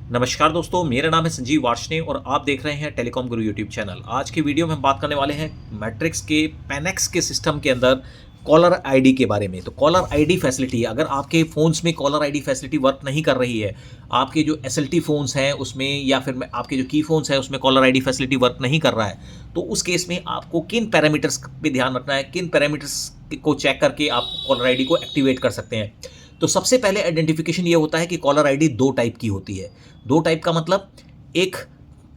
नमस्कार दोस्तों, मेरा नाम है संजीव वार्ष्णेय और आप देख रहे हैं टेलीकॉम गुरु यूट्यूब चैनल। आज की वीडियो में हम बात करने वाले हैं मैट्रिक्स के पेनेक्स के सिस्टम के अंदर कॉलर आईडी के बारे में। तो कॉलर आईडी फैसिलिटी, अगर आपके फ़ोन्स में कॉलर आईडी फैसिलिटी वर्क नहीं कर रही है, आपके जो एसएलटी फ़ोन्स हैं उसमें या फिर आपके जो की फ़ोन्स हैं उसमें कॉलर आईडी फैसिलिटी वर्क नहीं कर रहा है, तो उस केस में आपको किन पैरामीटर्स पे ध्यान रखना है, किन पैरामीटर्स को चेक करके आप कॉलर आईडी को एक्टिवेट कर सकते हैं। तो सबसे पहले आइडेंटिफिकेशन ये होता है कि कॉलर आईडी दो टाइप की होती है। दो टाइप का मतलब एक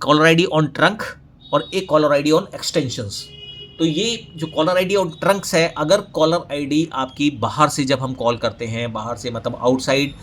कॉलर आईडी ऑन ट्रंक और एक कॉलर आईडी ऑन एक्सटेंशंस। तो ये जो कॉलर आईडी ऑन ट्रंक्स है, अगर कॉलर आईडी आपकी बाहर से जब हम कॉल करते हैं, बाहर से मतलब आउटसाइड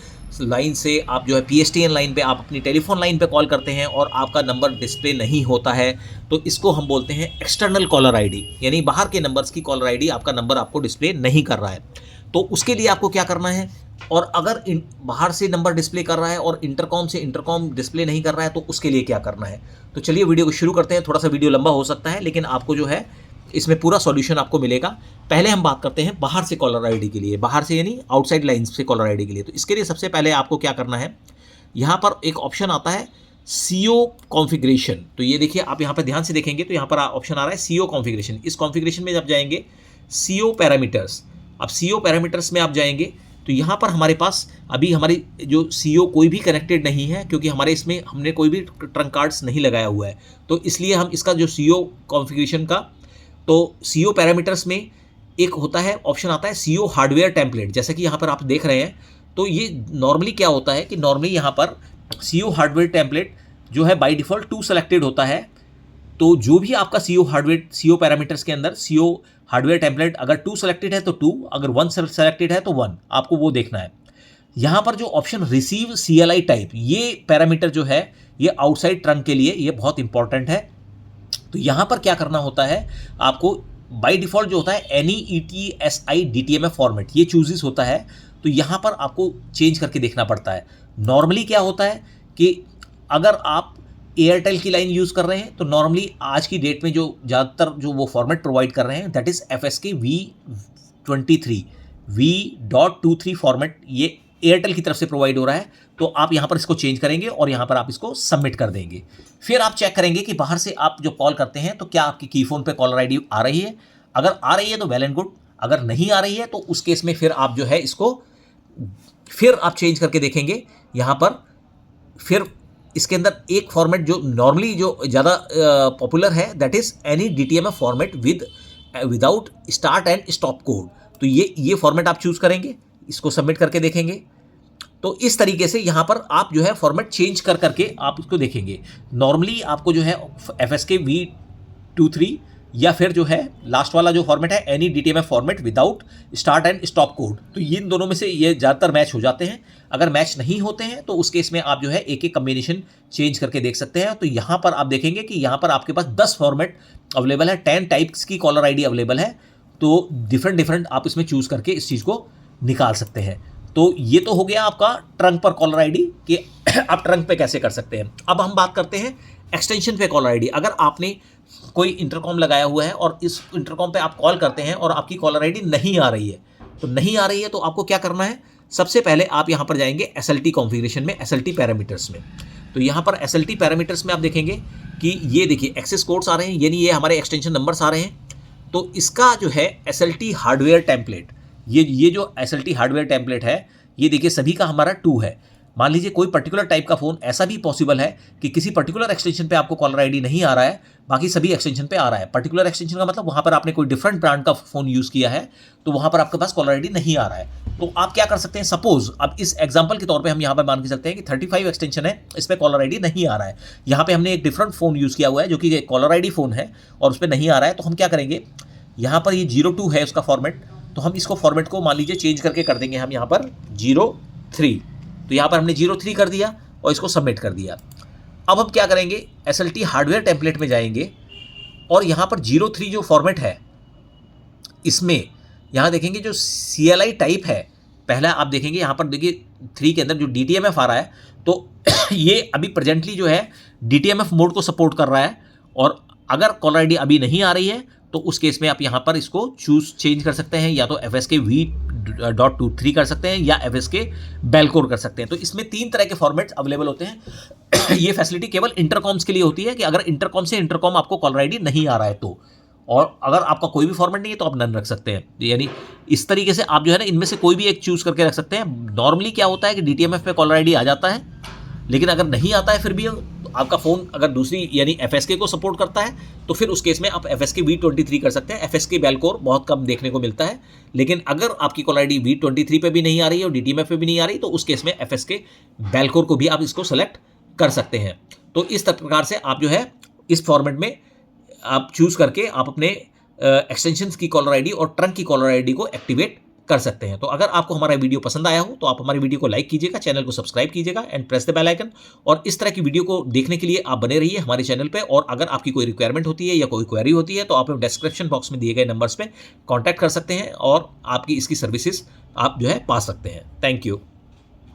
लाइन से आप जो है पीएसटीएन लाइन पे आप अपनी टेलीफोन लाइन पे कॉल करते हैं और आपका नंबर डिस्प्ले नहीं होता है, तो इसको हम बोलते हैं एक्सटर्नल कॉलर आईडी, यानी बाहर के नंबर्स की कॉलर आईडी आपका नंबर आपको डिस्प्ले नहीं कर रहा है। तो उसके लिए आपको क्या करना है, और अगर बाहर से नंबर डिस्प्ले कर रहा है और इंटरकॉम से इंटरकॉम डिस्प्ले नहीं कर रहा है, तो उसके लिए क्या करना है। तो चलिए वीडियो को शुरू करते हैं। थोड़ा सा वीडियो लंबा हो सकता है, लेकिन आपको जो है इसमें पूरा सॉल्यूशन आपको मिलेगा। पहले हम बात करते हैं बाहर से कॉलर आईडी के लिए, बाहर से यानी आउटसाइड लाइन्स से कॉलर आईडी के लिए। तो इसके लिए सबसे पहले आपको क्या करना है, यहाँ पर एक ऑप्शन आता है सीओ कॉन्फ़िगरेशन। तो ये देखिए, आप यहाँ पर ध्यान से देखेंगे तो यहाँ पर ऑप्शन आ रहा है सीओ कॉन्फ़िगरेशन। इस कॉन्फ़िगरेशन में जब जाएंगे सीओ पैरामीटर्स, अब सीओ पैरामीटर्स में आप जाएंगे तो यहाँ पर हमारे पास अभी हमारी जो सीओ कोई भी कनेक्टेड नहीं है, क्योंकि हमारे इसमें हमने कोई भी ट्रंक कार्ड्स नहीं लगाया हुआ है। तो इसलिए हम इसका जो सीओ कॉन्फ़िगरेशन का, तो सीओ पैरामीटर्स में एक होता है ऑप्शन आता है सीओ हार्डवेयर टेम्पलेट। जैसा कि यहाँ पर आप देख रहे हैं, तो ये नॉर्मली क्या होता है कि नॉर्मली यहाँ पर सीओ हार्डवेयर टेम्पलेट जो है बाय डिफ़ॉल्ट 2 सेलेक्टेड होता है। तो जो भी आपका सीओ पैरामीटर्स के अंदर सीओ हार्डवेयर टेम्पलेट अगर 2 सेलेक्टेड है तो 2, अगर 1 सेलेक्टेड है तो 1, आपको वो देखना है। यहाँ पर जो ऑप्शन रिसीव सीएलआई टाइप, ये पैरामीटर जो है ये आउटसाइड ट्रंक के लिए ये बहुत इंपॉर्टेंट है। तो यहाँ पर क्या करना होता है, आपको बाय डिफ़ॉल्ट जो होता है NEETSI DTMF फॉर्मेट ये चूजेस होता है। तो यहाँ पर आपको चेंज करके देखना पड़ता है। नॉर्मली क्या होता है कि अगर आप एयरटेल की लाइन यूज़ कर रहे हैं तो नॉर्मली आज की डेट में जो ज़्यादातर जो वो फॉर्मेट प्रोवाइड कर रहे हैं that is FSK V23 V.23 format, ये एयरटेल की तरफ से प्रोवाइड हो रहा है। तो आप यहाँ पर इसको चेंज करेंगे और यहाँ पर आप इसको सबमिट कर देंगे। फिर आप चेक करेंगे कि बाहर से आप जो कॉल करते हैं तो क्या आपकी कीफोन पे कॉलर आईडी आ रही है। अगर आ रही है तो वेल एंड गुड, अगर नहीं आ रही है तो उस केस में फिर आप जो है इसको फिर आप चेंज करके देखेंगे। यहाँ पर फिर इसके अंदर एक फॉर्मेट जो नॉर्मली जो ज़्यादा पॉपुलर है that is any DTMF format without start and stop code. तो ये फॉर्मेट आप चूज़ करेंगे, इसको सबमिट करके देखेंगे। तो इस तरीके से यहाँ पर आप जो है फॉर्मेट चेंज कर करके आप इसको देखेंगे। नॉर्मली आपको जो है FSK V23 या फिर जो है लास्ट वाला जो फॉर्मेट है any DTMF format without start and stop code, तो इन दोनों में से ये ज़्यादातर मैच हो जाते हैं। अगर मैच नहीं होते हैं तो उस केस में आप जो है एक एक कम्बिनेशन चेंज करके देख सकते हैं। तो यहाँ पर आप देखेंगे कि यहाँ पर आपके पास 10 फॉर्मेट अवेलेबल है, 10 टाइप्स की कॉलर आईडी अवेलेबल है। तो डिफरेंट आप इसमें चूज़ करके इस चीज़ को निकाल सकते हैं। तो ये तो हो गया आपका ट्रंक पर कॉलर आईडी कि आप ट्रंक पे कैसे कर सकते हैं। अब हम बात करते हैं एक्सटेंशन पे कॉलर आईडी। अगर आपने कोई इंटरकॉम लगाया हुआ है और इस इंटरकॉम पे आप कॉल करते हैं और आपकी कॉलर आईडी नहीं आ रही है, तो आपको क्या करना है, सबसे पहले आप यहाँ पर जाएंगे SLT कॉन्फ़िगरेशन में, SLT पैरामीटर्स में। तो यहाँ पर SLT पैरामीटर्स में आप देखेंगे कि ये देखिए एक्सेस कोड्स आ रहे हैं, यानी ये हमारे एक्सटेंशन नंबर्स आ रहे हैं। तो इसका जो है SLT हार्डवेयर टेम्पलेट, ये जो SLT हार्डवेयर टेम्पलेट है, ये देखिए सभी का हमारा 2 है। मान लीजिए कोई पर्टिकुलर टाइप का फ़ोन, ऐसा भी पॉसिबल है कि किसी पर्टिकुलर एक्सटेंशन पे आपको कॉलर आईडी नहीं आ रहा है, बाकी सभी एक्सटेंशन पे आ रहा है। पर्टिकुलर एक्सटेंशन का मतलब वहाँ पर आपने कोई डिफरेंट ब्रांड का फ़ोन यूज़ किया है, तो वहाँ पर आपके पास कॉलर आईडी नहीं आ रहा है। तो आप क्या कर सकते हैं, सपोज अब इस एग्जाम्पल के तौर पर हम यहाँ पर मान के चलते हैं कि 35 एक्सटेंशन है, इस पर कॉलर आईडी नहीं आ रहा है। यहाँ पर हमने एक डिफरेंट फ़ोन यूज़ किया हुआ है जो कि कॉलर आईडी फ़ोन है और उस पर नहीं आ रहा है। तो हम क्या करेंगे, यहाँ पर ये 02 है उसका फॉर्मेट, तो हम इसको फॉर्मेट को मान लीजिए चेंज करके कर देंगे हम यहाँ पर 03। तो यहाँ पर हमने 03 कर दिया और इसको सबमिट कर दिया। अब हम क्या करेंगे, SLT हार्डवेयर टेम्पलेट में जाएंगे और यहाँ पर 03 जो फॉर्मेट है इसमें यहाँ देखेंगे जो CLI टाइप है, पहला आप देखेंगे यहाँ पर देखिए 3 के अंदर जो DTMF आ रहा है, तो ये अभी प्रेजेंटली जो है DTMF मोड को सपोर्ट कर रहा है। और अगर कॉलर आईडी अभी नहीं आ रही है तो उस केस में आप यहाँ पर इसको चेंज कर सकते हैं, या तो FSK V.23 कर सकते हैं या FSK बेलकोर कर सकते हैं। तो इसमें 3 तरह के फॉर्मेट्स अवेलेबल होते हैं। ये फैसिलिटी केवल इंटरकॉम्स के लिए होती है कि अगर इंटरकॉम से इंटरकॉम आपको कॉलर आईडी नहीं आ रहा है तो, और अगर आपका कोई भी फॉर्मेट नहीं है तो आप नन रख सकते हैं। यानी इस तरीके से आप जो है ना इनमें से कोई भी एक चूज करके रख सकते हैं। नॉर्मली क्या होता है कि डीटीएमएफ पे कॉलर आईडी आ जाता है, लेकिन अगर नहीं आता है फिर भी आपका फ़ोन अगर दूसरी यानी एफएसके को सपोर्ट करता है तो फिर उस केस में आप एफएसके V23 कर सकते हैं। एफएसके बेलकोर बहुत कम देखने को मिलता है, लेकिन अगर आपकी कॉलर आईडी V23 पे भी नहीं आ रही है और डीटीएमएफ पे भी नहीं आ रही तो उस केस में एफएसके बेलकोर को भी आप इसको सेलेक्ट कर सकते हैं। तो इस प्रकार से आप जो है इस फॉर्मेट में आप चूज़ करके आप अपने एक्सटेंशंस की कॉलर आईडी और ट्रंक की कॉलर आईडी को एक्टिवेट कर सकते हैं। तो अगर आपको हमारा वीडियो पसंद आया हो तो आप हमारी वीडियो को लाइक कीजिएगा, चैनल को सब्सक्राइब कीजिएगा and press the bell icon. और इस तरह की वीडियो को देखने के लिए आप बने रहिए हमारे चैनल पे। और अगर आपकी कोई रिक्वायरमेंट होती है या कोई क्वेरी होती है तो आप डिस्क्रिप्शन बॉक्स में दिए गए नंबर्स पे कॉन्टैक्ट कर सकते हैं और आपकी इसकी सर्विसेज आप जो है पा सकते हैं। Thank you.